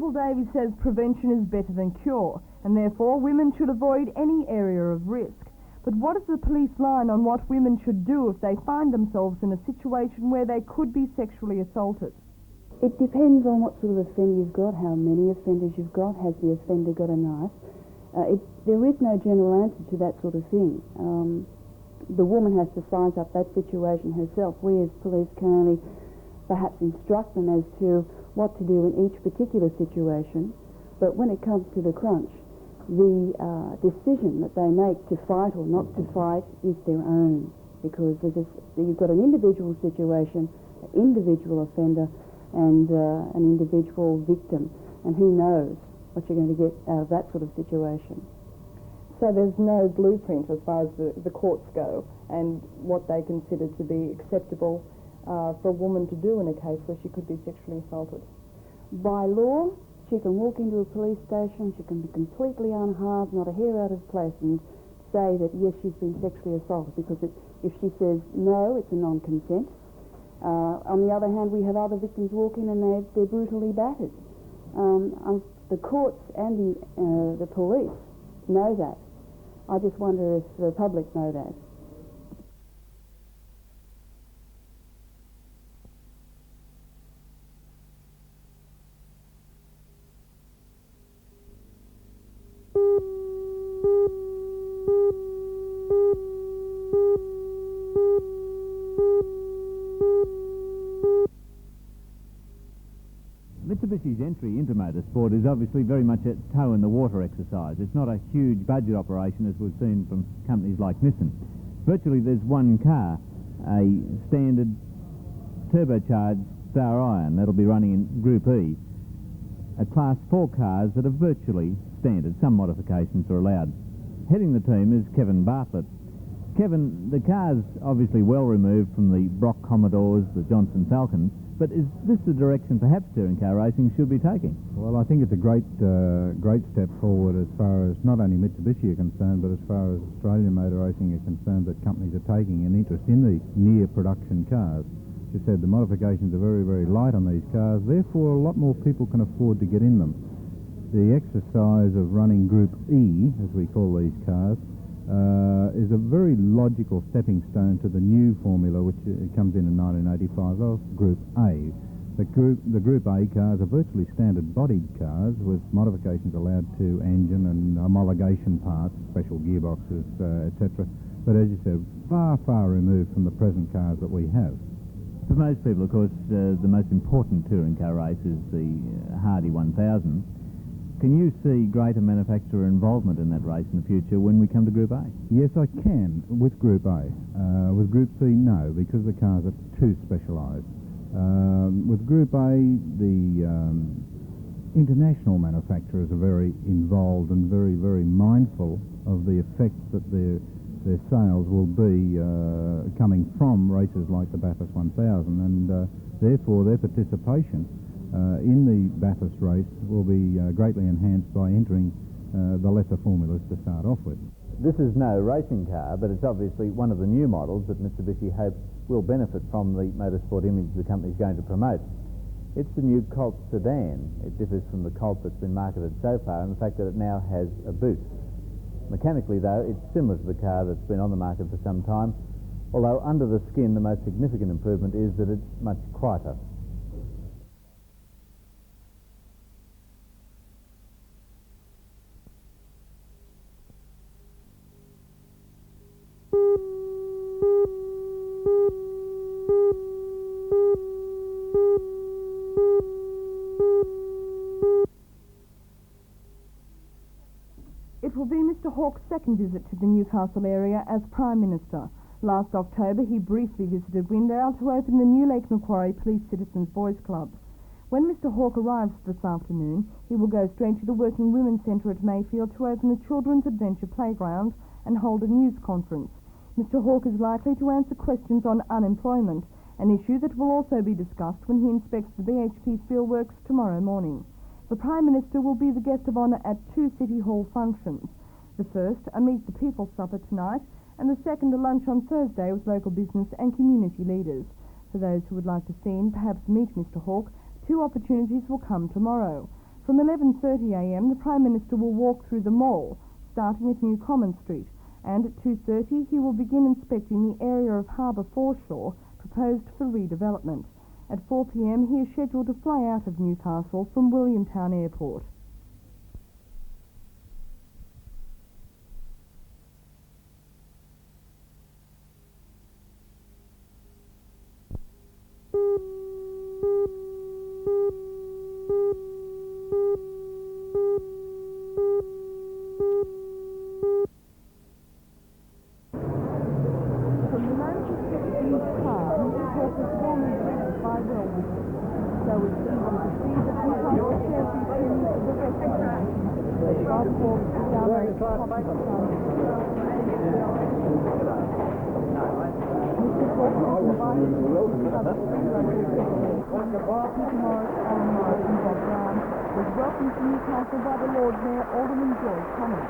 Constable Davies says prevention is better than cure, and therefore women should avoid any area of risk. But what is the police line on what women should do if they find themselves in a situation where they could be sexually assaulted? It depends on what sort of offender you've got, how many offenders you've got, has the offender got a knife. There is no general answer to that sort of thing. The woman has to size up that situation herself. We as police can only perhaps instruct them as to what to do in each particular situation, but when it comes to the crunch, the decision that they make to fight or not to fight is their own, because you've got an individual situation, an individual offender, and an individual victim, and who knows what you're going to get out of that sort of situation. So there's no blueprint as far as the courts go and what they consider to be acceptable for a woman to do in a case where she could be sexually assaulted? By law, she can walk into a police station, she can be completely unharmed, not a hair out of place, and say that yes, she's been sexually assaulted, because if she says no, it's a non-consent. On the other hand, we have other victims walk in and they're brutally battered. The courts and the police know that. I just wonder if the public know that. Mitsubishi's entry into motorsport is obviously very much a toe-in-the-water exercise. It's not a huge budget operation as we've seen from companies like Nissan. Virtually there's one car, a standard turbocharged Star Iron that'll be running in Group E, a Class 4 cars that are virtually standard. Some modifications are allowed. Heading the team is Kevin Bartlett. Kevin, the car's obviously well removed from the Brock Commodores, the Johnson Falcons, but is this the direction perhaps touring car racing should be taking? Well, I think it's a great step forward as far as not only Mitsubishi are concerned, but as far as Australian motor racing are concerned, that companies are taking an interest in the near production cars. As you said, the modifications are very, very light on these cars, therefore a lot more people can afford to get in them. The exercise of running Group E, as we call these cars, is a very logical stepping stone to the new formula, which comes in 1985 of Group A. The Group A cars are virtually standard-bodied cars with modifications allowed to engine and homologation parts, special gearboxes, etc. But as you said, far, far removed from the present cars that we have. For most people, of course, the most important touring car race is the Hardy 1000. Can you see greater manufacturer involvement in that race in the future when we come to Group A? Yes, I can, with Group A. With Group C, no, because the cars are too specialised. With Group A, the international manufacturers are very involved and very, very mindful of the effect that their sales will be coming from races like the Bathurst 1000, and therefore their participation in the Bathurst race will be greatly enhanced by entering the lesser formulas to start off with. This is no racing car, but it's obviously one of the new models that Mitsubishi hopes will benefit from the motorsport image the company is going to promote. It's the new Colt sedan. It differs from the Colt that's been marketed so far in the fact that it now has a boot. Mechanically, though, it's similar to the car that's been on the market for some time, although under the skin the most significant improvement is that it's much quieter. It will be Mr Hawke's second visit to the Newcastle area as Prime Minister. Last October he briefly visited Windale to open the new Lake Macquarie Police Citizens Boys Club. When Mr Hawke arrives this afternoon, he will go straight to the Working Women's Centre at Mayfield to open a Children's Adventure Playground and hold a news conference. Mr Hawke is likely to answer questions on unemployment, an issue that will also be discussed when he inspects the BHP steelworks tomorrow morning. The Prime Minister will be the guest of honour at two City Hall functions. The first, a Meet the People supper tonight, and the second, a lunch on Thursday with local business and community leaders. For those who would like to see and perhaps meet Mr Hawke, two opportunities will come tomorrow. From 11:30am, the Prime Minister will walk through the mall, starting at New Common Street, and at 2:30 he will begin inspecting the area of Harbour Foreshore proposed for redevelopment. At 4pm he is scheduled to fly out of Newcastle from Williamtown Airport. Was welcomed to Newcastle by the Lord Mayor Alderman George Thomas.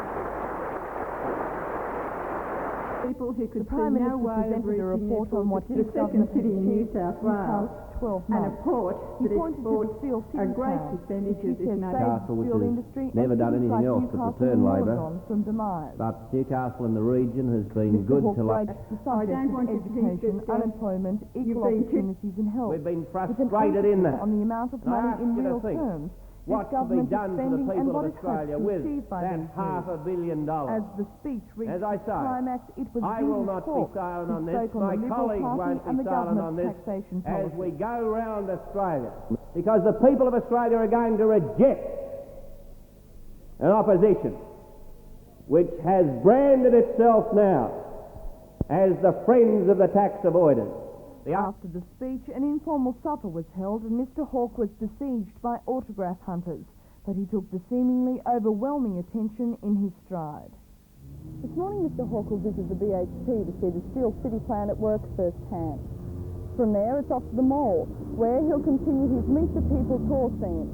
People who could The Prime see no Minister way of presented a reaching report on what his the government second city in New achieved South in the Wales, past 12 and a months. port He that pointed to the exports steel a city great town, percentage which of he this says nation. saved Newcastle, the which steel has industry never and done cities anything like else but Newcastle return and labour. Wollongong from demise. But Newcastle and the region has been Mr. good Hawke to broached the subject don't of want you to think education, that, unemployment, equal you've been opportunities and health. We've been With an frustrated in emphasis that. on the amount of And I money ask in you to real think, terms what this can be government is done for the spending and people what of it hopes Australia to with achieve by that these $500 million? As the speech reached As I its say, climax, it was I will not be Hawke silent who on this. spoke on My the Liberal colleagues Party won't and be the silent on government's this taxation as policy. we go round Australia, because the people of Australia are going to reject an opposition which has branded itself now as the friends of the tax avoiders. After the speech, an informal supper was held and Mr. Hawke was besieged by autograph hunters, but he took the seemingly overwhelming attention in his stride. This morning Mr. Hawke will visit the BHP to see the Steel City plan at work firsthand. From there it's off to the mall, where he'll continue his Meet the People tour theme.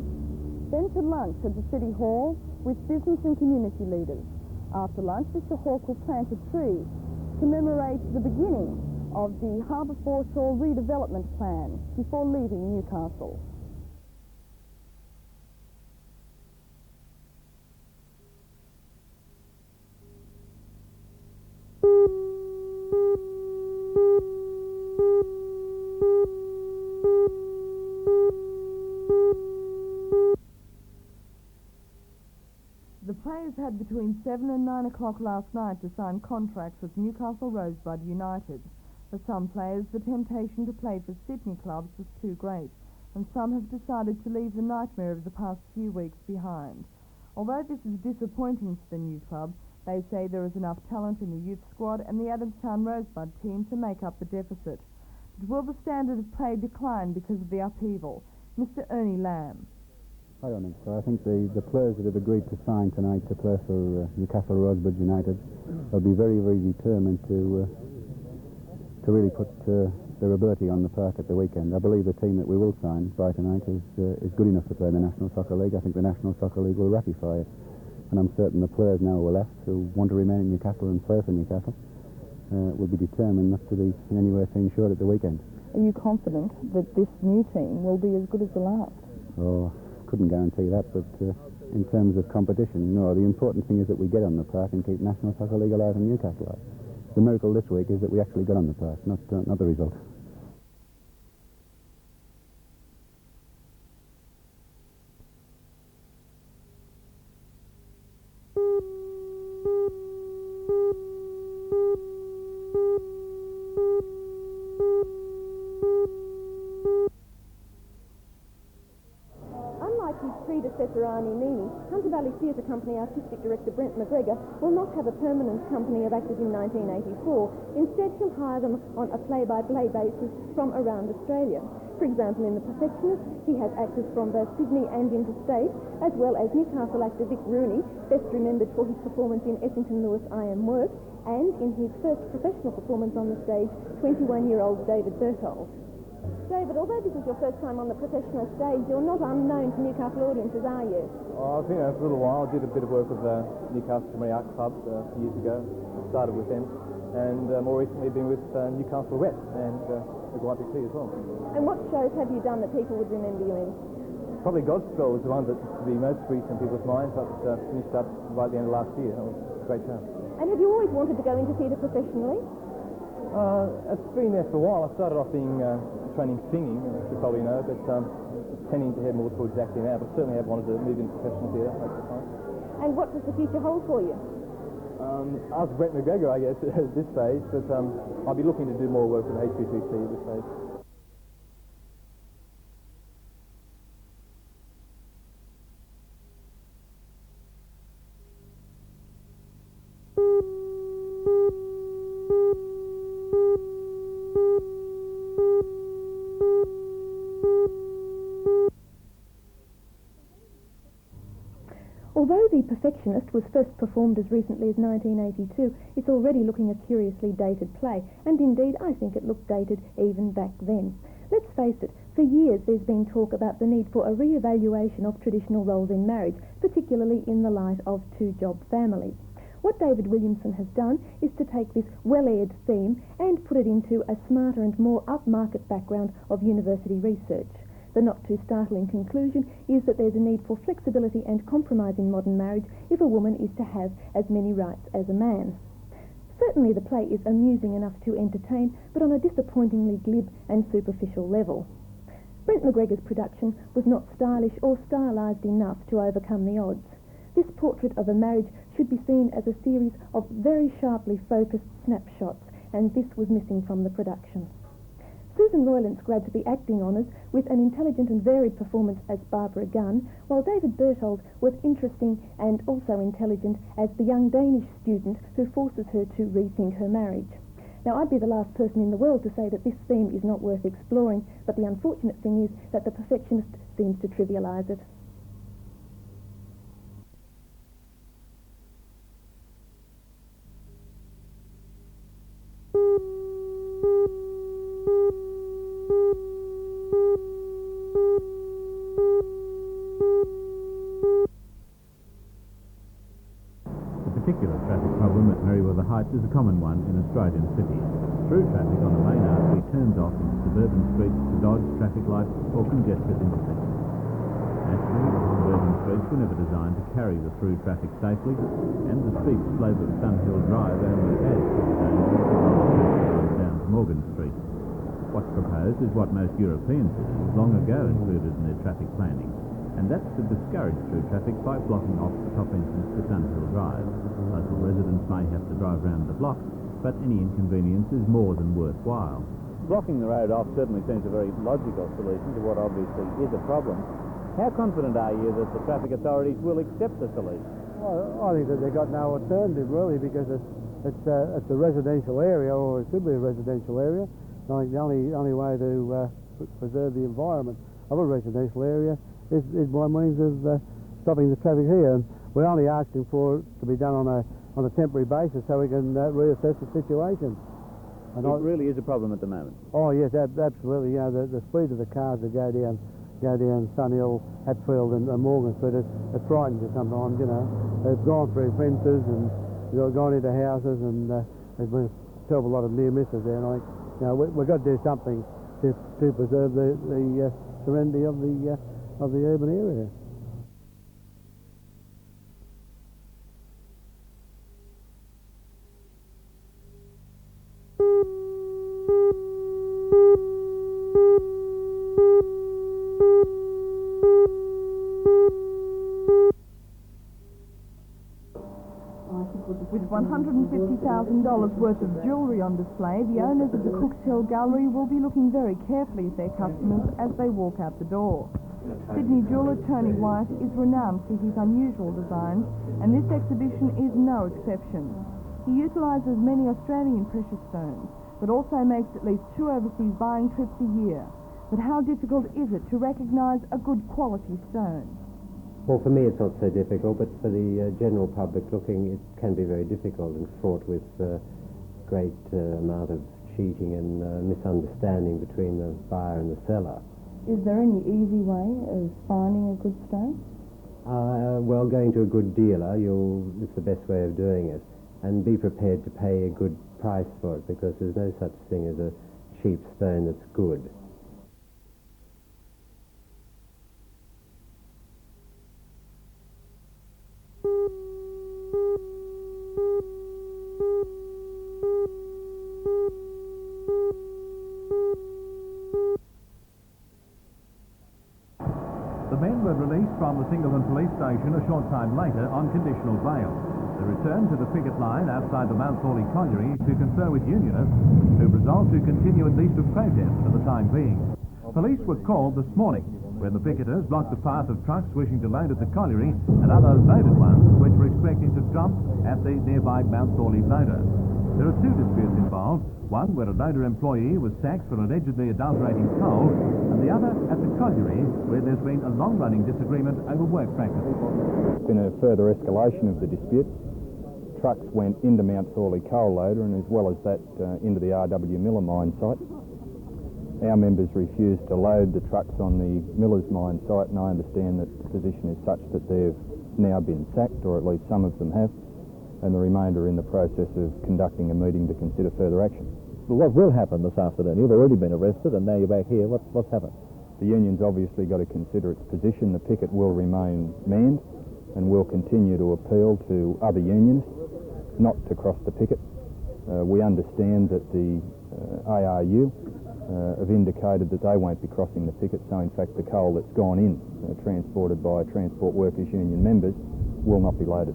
Then to lunch at the City Hall with business and community leaders. After lunch, Mr. Hawke will plant a tree to commemorate the beginning of the Harbour Foreshore redevelopment plan before leaving Newcastle. The players had between 7 and 9 o'clock last night to sign contracts with Newcastle Rosebud United. For some players, the temptation to play for Sydney clubs was too great, and some have decided to leave the nightmare of the past few weeks behind. Although this is disappointing for the new club, they say there is enough talent in the youth squad and the Adamstown Rosebud team to make up the deficit. But will the standard of play decline because of the upheaval? Mr. Ernie Lamb. I don't think so. I think the players that have agreed to sign tonight to play for Newcastle Rosebud United will be very, very determined to really put their ability on the park at the weekend. I believe the team that we will sign by tonight is good enough to play in the National Soccer League. I think the National Soccer League will ratify it. And I'm certain the players now who are left who want to remain in Newcastle and play for Newcastle will be determined not to be in any way seen short at the weekend. Are you confident that this new team will be as good as the last? Oh, couldn't guarantee that, but in terms of competition, no. The important thing is that we get on the park and keep National Soccer League alive and Newcastle alive. The miracle this week is that we actually got on the park, not the result. Predecessor Arnie Meany, Hunter Valley Theatre Company Artistic Director Brent McGregor will not have a permanent company of actors in 1984. Instead, he'll hire them on a play-by-play basis from around Australia. For example, in The Perfectionist, he has actors from both Sydney and interstate, as well as Newcastle actor Vic Rooney, best remembered for his performance in Essington Lewis' I Am Work, and in his first professional performance on the stage, 21-year-old David Berthold. David, although this is your first time on the professional stage, you're not unknown to Newcastle audiences, are you? Oh, I've been there for a little while. I did a bit of work with Newcastle Comedy Art Club a few years ago. I started with them. And more recently been with Newcastle West and the Guapipi as well. And what shows have you done that people would remember you in? Probably Godspell was the one that to be most recent in people's minds. That finished up right at the end of last year. That was a great show. And have you always wanted to go into theatre professionally? It's been there for a while. I started off being training singing, as you probably know, but tending to head more towards acting now. But certainly I've wanted to move into professional theatre most of the time. And what does the future hold for you? Ask Brent McGregor, I guess, at this stage, but I'll be looking to do more work with HBCC at this stage. Although The Perfectionist was first performed as recently as 1982, it's already looking a curiously dated play, and indeed I think it looked dated even back then. Let's face it, for years there's been talk about the need for a re-evaluation of traditional roles in marriage, particularly in the light of two-job families. What David Williamson has done is to take this well-aired theme and put it into a smarter and more upmarket background of university research. The not-too-startling conclusion is that there's a need for flexibility and compromise in modern marriage if a woman is to have as many rights as a man. Certainly the play is amusing enough to entertain, but on a disappointingly glib and superficial level. Brent McGregor's production was not stylish or stylised enough to overcome the odds. This portrait of a marriage should be seen as a series of very sharply focused snapshots, and this was missing from the production. Susan Roylance grabbed the acting honours with an intelligent and varied performance as Barbara Gunn, while David Berthold was interesting and also intelligent as the young Danish student who forces her to rethink her marriage. Now, I'd be the last person in the world to say that this theme is not worth exploring, but the unfortunate thing is that The Perfectionist seems to trivialise it. The particular traffic problem at Merryweather Heights is a common one in Australian cities. Through traffic on a main artery turns off into suburban streets to dodge traffic lights or congested intersections. Naturally, suburban streets were never designed to carry the through traffic safely, and the steep slope of Sunhill Drive only adds to the danger of the down to Morgan Street. What's proposed is what most European cities long ago included in their traffic planning, and that's to discourage through traffic by blocking off the top entrance to Sunhill Drive. Local residents may have to drive round the block, but any inconvenience is more than worthwhile. Blocking the road off certainly seems a very logical solution to what obviously is a problem. How confident are you that the traffic authorities will accept the solution? Well, I think that they've got no alternative really, because it's a residential area, or it should be a residential area. I think the only way to preserve the environment of a residential area is by means of stopping the traffic here. And we're only asking for it to be done on a temporary basis so we can reassess the situation. And it really is a problem at the moment. Oh yes, absolutely. You know, the speed of the cars that go down Sunhill, Hatfield and Morgan Street, it frightens you sometimes. You know, they've gone through fences and gone into houses, and there's been a terrible lot of near misses there. And I think, you know, we've got to do something to preserve the serenity of the urban area. With $150,000 worth of jewellery on display, the owners of the Cooks Hill Gallery will be looking very carefully at their customers as they walk out the door. Sydney jeweller Tony White is renowned for his unusual designs, and this exhibition is no exception. He utilises many Australian precious stones, but also makes at least 2 overseas buying trips a year. But how difficult is it to recognise a good quality stone? Well, for me it's not so difficult, but for the general public looking, it can be very difficult and fraught with great amount of cheating and misunderstanding between the buyer and the seller. Is there any easy way of finding a good stone? Well, going to a good dealer, it's the best way of doing it, and be prepared to pay a good price for it, because there's no such thing as a cheap stone that's good. The men were released from the Singleton police station a short time later on conditional bail. They returned to the picket line outside the Mount Thorley colliery to confer with unionists who resolved to continue at least a protest for the time being. Police were called this morning when the picketers blocked the path of trucks wishing to load at the colliery and other loaded ones which were expecting to dump at the nearby Mount Thorley loader. There are two disputes involved, one where a loader employee was sacked for allegedly adulterating coal, and the other at the colliery where there's been a long-running disagreement over work practices. There's been a further escalation of the dispute. Trucks went into Mount Thorley coal loader and as well as that into the RW Miller mine site. Our members refused to load the trucks on the Miller's mine site, and I understand that the position is such that they've now been sacked, or at least some of them have, and the remainder are in the process of conducting a meeting to consider further action. Well, what will happen this afternoon? You've already been arrested and now you're back here. What's happened? The union's obviously got to consider its position. The picket will remain manned and will continue to appeal to other unionists not to cross the picket. We understand that the ARU have indicated that they won't be crossing the picket, so in fact the coal that's gone in, transported by Transport Workers Union members, will not be loaded.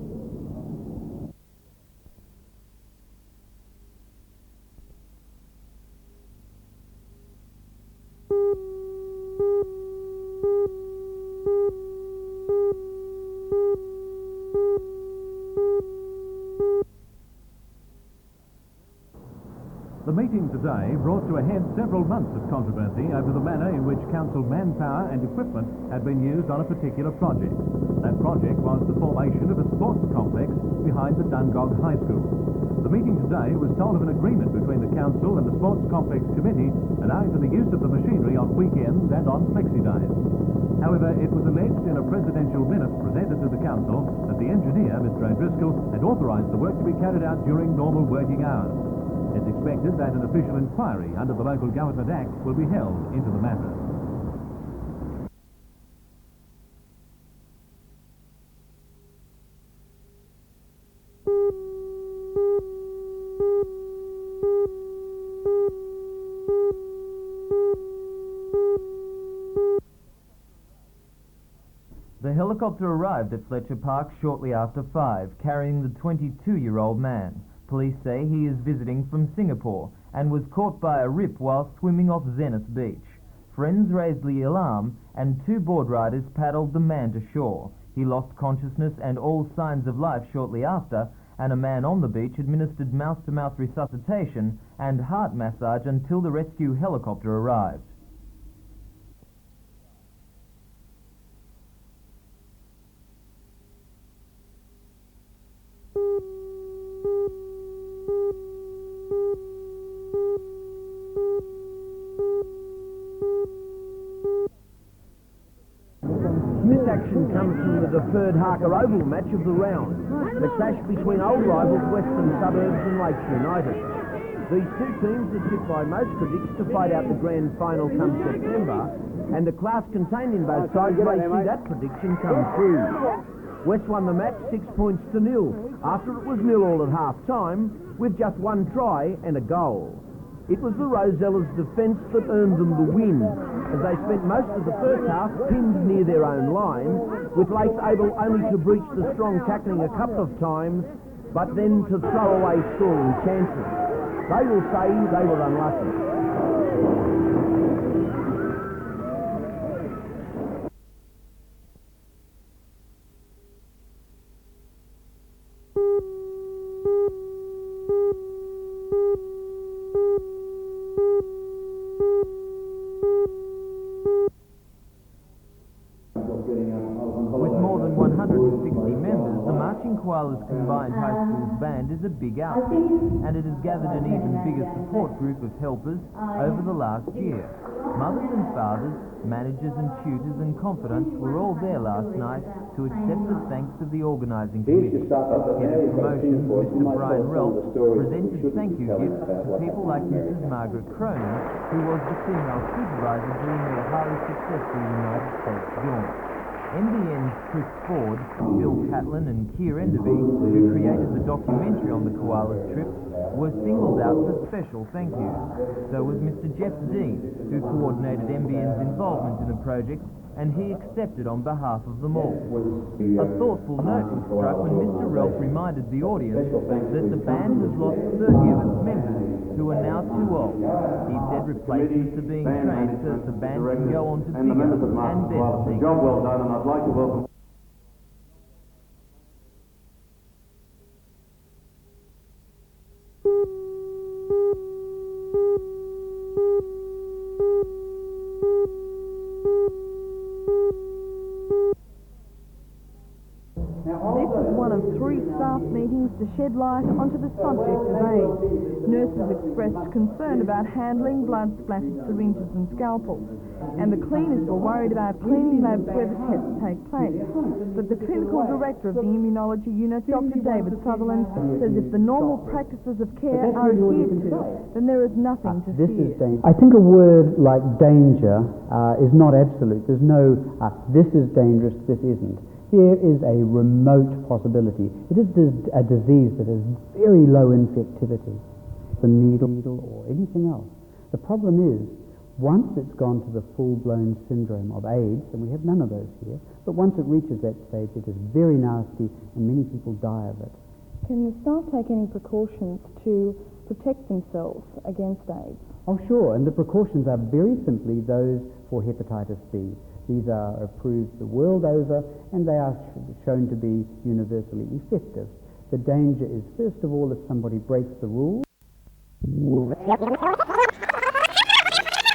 The meeting today brought to a head several months of controversy over the manner in which council manpower and equipment had been used on a particular project. That project was the formation of a sports complex behind the Dungog High School. The meeting today was told of an agreement between the council and the sports complex committee allowing for the use of the machinery on weekends and on flexi days. However, it was alleged in a presidential minute presented to the council that the engineer, Mr. O'Driscoll, had authorised the work to be carried out during normal working hours. It's expected that an official inquiry under the Local Government Act will be held into the matter. The helicopter arrived at Fletcher Park shortly after 5, carrying the 22-year-old man. Police say he is visiting from Singapore and was caught by a rip while swimming off Zenith Beach. Friends raised the alarm and 2 board riders paddled the man to shore. He lost consciousness and all signs of life shortly after, and a man on the beach administered mouth-to-mouth resuscitation and heart massage until the rescue helicopter arrived. This action comes from the deferred Harker Oval match of the round, the clash between old rivals Western Suburbs and Lakes United. These two teams are tipped by most critics to fight out the grand final come September, and the class contained in both sides may see that prediction come true. West won the match 6 points to 0, after it was 0-0 at half-time, with just 1 try and a goal. It was the Rosellas' defence that earned them the win, as they spent most of the first half pinned near their own line, with Lakes able only to breach the strong tackling a couple of times, but then to throw away scoring chances. They will say they were unlucky. With more than 160 members, the Marching Koalas Combined High Schools Band is a big outfit, and it has gathered an even bigger support group of helpers over the last year. Mothers and fathers, managers and tutors and confidants were all there last night to accept the thanks of the organising committee. Head of Promotions, Mr. Brian Reltz, presented thank you gifts to people like Mrs. Margaret Cronin, who was the female supervisor during their highly successful United States jaunt. NBN's Chris Ford, Bill Catlin and Keir Enderby, who created the documentary on the koalas trip, were singled out for special thank yous. So was Mr. Jeff Dean, who coordinated NBN's involvement in the project, and he accepted on behalf of them all. A thoughtful note was struck when Mr. Ralph reminded the audience that the band has lost 30 of its members who are now too old. He said replacements are being trained so that the band can go on to bigger and better things. Job well done, and I'd like to welcome This is one of 3 staff meetings to shed light onto the subject of AIDS. Nurses expressed concern about handling blood-splattered syringes and scalpels, and the cleaners were worried about cleaning labs where the tests take place. But the clinical director of the immunology unit, Dr. David Sutherland, says if the normal practices of care are adhered to, then there is nothing to fear. I think a word like danger is not absolute. There's no, this is dangerous, this isn't. There is a remote possibility. It is a disease that has very low infectivity. The needle or anything else. The problem is, once it's gone to the full-blown syndrome of AIDS, and we have none of those here, but once it reaches that stage, it is very nasty, and many people die of it. Can the staff take any precautions to protect themselves against AIDS? Oh, sure, and the precautions are very simply those for hepatitis C. These are approved the world over, and they are shown to be universally effective. The danger is, first of all, if somebody breaks the rules.